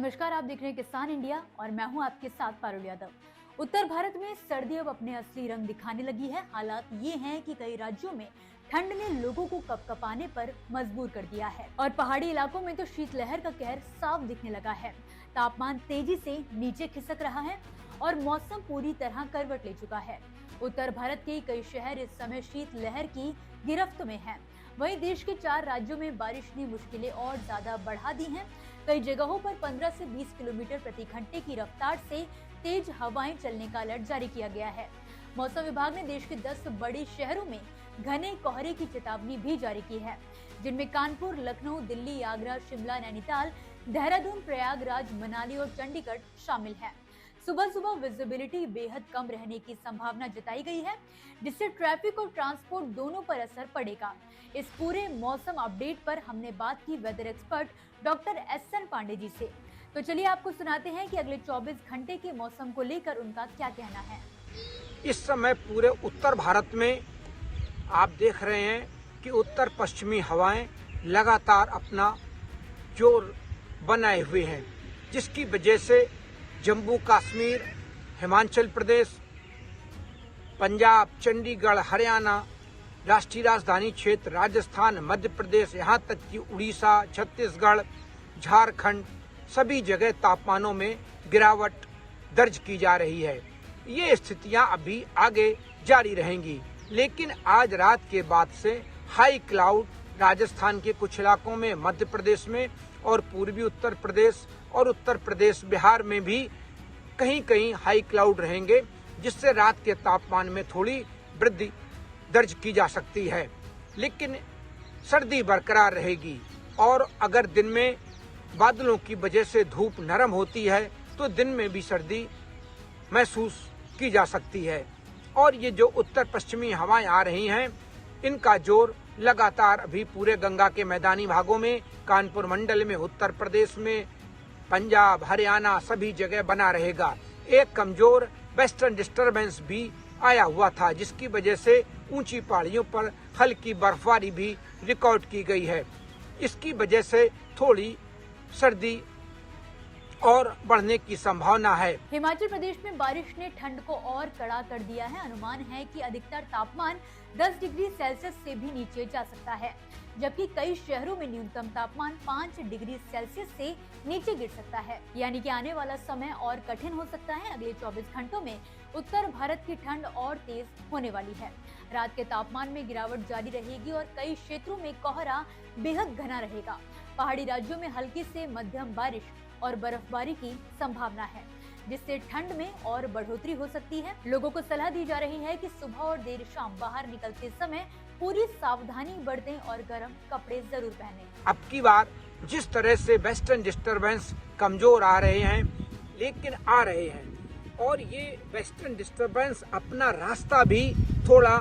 नमस्कार, आप देख रहे हैं किसान इंडिया और मैं हूं आपके साथ पारुल यादव। उत्तर भारत में सर्दी अब अपने असली रंग दिखाने लगी है। हालात ये हैं कि कई राज्यों में ठंड ने लोगों को कपकपाने पर मजबूर कर दिया है और पहाड़ी इलाकों में तो शीतलहर का कहर साफ दिखने लगा है। तापमान तेजी से नीचे खिसक रहा है और मौसम पूरी तरह करवट ले चुका है। उत्तर भारत के कई शहर इस समय शीतलहर की गिरफ्त में हैं। वहीं देश के 4 राज्यों में बारिश ने मुश्किलें और ज्यादा बढ़ा दी हैं। कई जगहों पर 15 से 20 किलोमीटर प्रति घंटे की रफ्तार से तेज हवाएं चलने का अलर्ट जारी किया गया है। मौसम विभाग ने देश के 10 बड़े शहरों में घने कोहरे की चेतावनी भी जारी की है, जिनमें कानपुर, लखनऊ, दिल्ली, आगरा, शिमला, नैनीताल, देहरादून, प्रयागराज, मनाली और चंडीगढ़ शामिल है। सुबह सुबह विजिबिलिटी बेहद कम रहने की संभावना जताई गई है, जिससे ट्रैफिक और ट्रांसपोर्ट दोनों पर असर पड़ेगा। इस पूरे मौसम अपडेट पर हमने बात की weather expert doctor SN Pandey ji से। तो चलिए आपको सुनाते हैं कि अगले 24 घंटे के मौसम को लेकर उनका क्या कहना है। इस समय पूरे उत्तर भारत में आप देख रहे हैं कि उत्तर पश्चिमी हवाएं लगातार अपना जोर बनाए हुए हैं, जिसकी वजह से जम्मू कश्मीर, हिमाचल प्रदेश, पंजाब, चंडीगढ़, हरियाणा, राष्ट्रीय राजधानी क्षेत्र, राजस्थान, मध्य प्रदेश, यहाँ तक कि उड़ीसा, छत्तीसगढ़, झारखंड, सभी जगह तापमानों में गिरावट दर्ज की जा रही है। ये स्थितियां अभी आगे जारी रहेंगी, लेकिन आज रात के बाद से हाई क्लाउड राजस्थान के कुछ इलाकों में, मध्य प्रदेश में और पूर्वी उत्तर प्रदेश और उत्तर प्रदेश, बिहार में भी कहीं कहीं हाई क्लाउड रहेंगे, जिससे रात के तापमान में थोड़ी वृद्धि दर्ज की जा सकती है, लेकिन सर्दी बरकरार रहेगी। और अगर दिन में बादलों की वजह से धूप नरम होती है तो दिन में भी सर्दी महसूस की जा सकती है। और ये जो उत्तर पश्चिमी हवाएं आ रही हैं, इनका जोर लगातार अभी पूरे गंगा के मैदानी भागों में, कानपुर मंडल में, उत्तर प्रदेश में, पंजाब, हरियाणा, सभी जगह बना रहेगा। एक कमजोर वेस्टर्न डिस्टरबेंस भी आया हुआ था, जिसकी वजह से ऊंची पहाड़ियों पर हल्की बर्फबारी भी रिकॉर्ड की गई है। इसकी वजह से थोड़ी सर्दी और बढ़ने की संभावना है। हिमाचल प्रदेश में बारिश ने ठंड को और कड़ा कर दिया है। अनुमान है कि अधिकतर तापमान 10 डिग्री सेल्सियस से भी नीचे जा सकता है, जबकि कई शहरों में न्यूनतम तापमान 5 डिग्री सेल्सियस से नीचे गिर सकता है। यानी कि आने वाला समय और कठिन हो सकता है। अगले 24 घंटों में उत्तर भारत की ठंड और तेज होने वाली है। रात के तापमान में गिरावट जारी रहेगी और कई क्षेत्रों में कोहरा बेहद घना रहेगा। पहाड़ी राज्यों में हल्की से मध्यम बारिश और बर्फबारी की संभावना है, जिससे ठंड में और बढ़ोतरी हो सकती है। लोगों को सलाह दी जा रही है कि सुबह और देर शाम बाहर निकलते समय पूरी सावधानी बरतें और गर्म कपड़े जरूर पहनें। अब की बार जिस तरह से वेस्टर्न डिस्टरबेंस कमजोर आ रहे हैं, लेकिन आ रहे हैं, और ये वेस्टर्न डिस्टरबेंस अपना रास्ता भी थोड़ा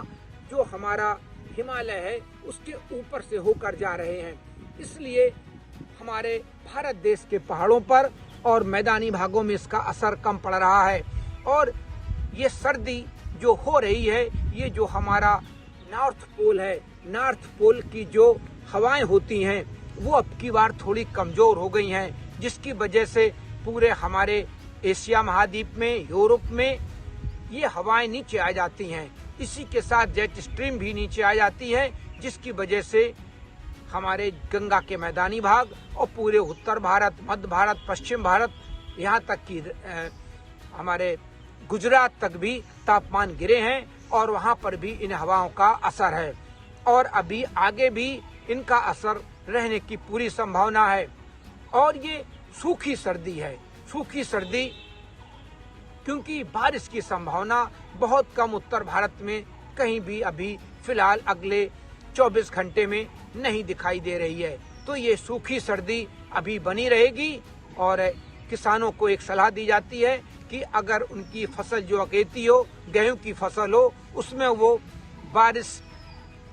जो हमारा हिमालय है उसके ऊपर से होकर जा रहे हैं, इसलिए हमारे भारत देश के पहाड़ों पर और मैदानी भागों में इसका असर कम पड़ रहा है। और ये सर्दी जो हो रही है, ये जो हमारा नॉर्थ पोल है, नॉर्थ पोल की जो हवाएं होती हैं वो अब की बार थोड़ी कमजोर हो गई हैं, जिसकी वजह से पूरे हमारे एशिया महाद्वीप में, यूरोप में ये हवाएं नीचे आ जाती हैं। इसी के साथ जेट स्ट्रीम भी नीचे आ जाती है, जिसकी वजह से हमारे गंगा के मैदानी भाग और पूरे उत्तर भारत, मध्य भारत, पश्चिम भारत, यहाँ तक कि हमारे गुजरात तक भी तापमान गिरे हैं और वहाँ पर भी इन हवाओं का असर है और अभी आगे भी इनका असर रहने की पूरी संभावना है। और ये सूखी सर्दी है, सूखी सर्दी, क्योंकि बारिश की संभावना बहुत कम उत्तर भारत में कहीं भी अभी फिलहाल अगले 24 घंटे में नहीं दिखाई दे रही है। तो ये सूखी सर्दी अभी बनी रहेगी और किसानों को एक सलाह दी जाती है कि अगर उनकी फसल जो अगेती हो, गेहूं की फसल हो, उसमें वो बारिश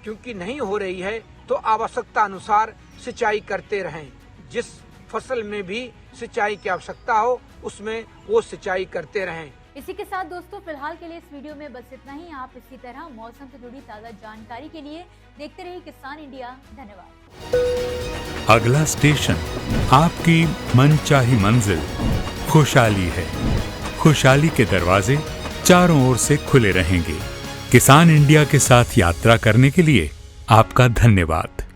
क्योंकि नहीं हो रही है तो आवश्यकता अनुसार सिंचाई करते रहें। जिस फसल में भी सिंचाई की आवश्यकता हो उसमें वो सिंचाई करते रहें। इसी के साथ दोस्तों फिलहाल के लिए इस वीडियो में बस इतना ही। आप इसी तरह मौसम से जुड़ी ताज़ा जानकारी के लिए देखते रहिए किसान इंडिया। धन्यवाद। अगला स्टेशन आपकी मनचाही मंजिल खुशहाली है। खुशहाली के दरवाजे चारों ओर से खुले रहेंगे। किसान इंडिया के साथ यात्रा करने के लिए आपका धन्यवाद।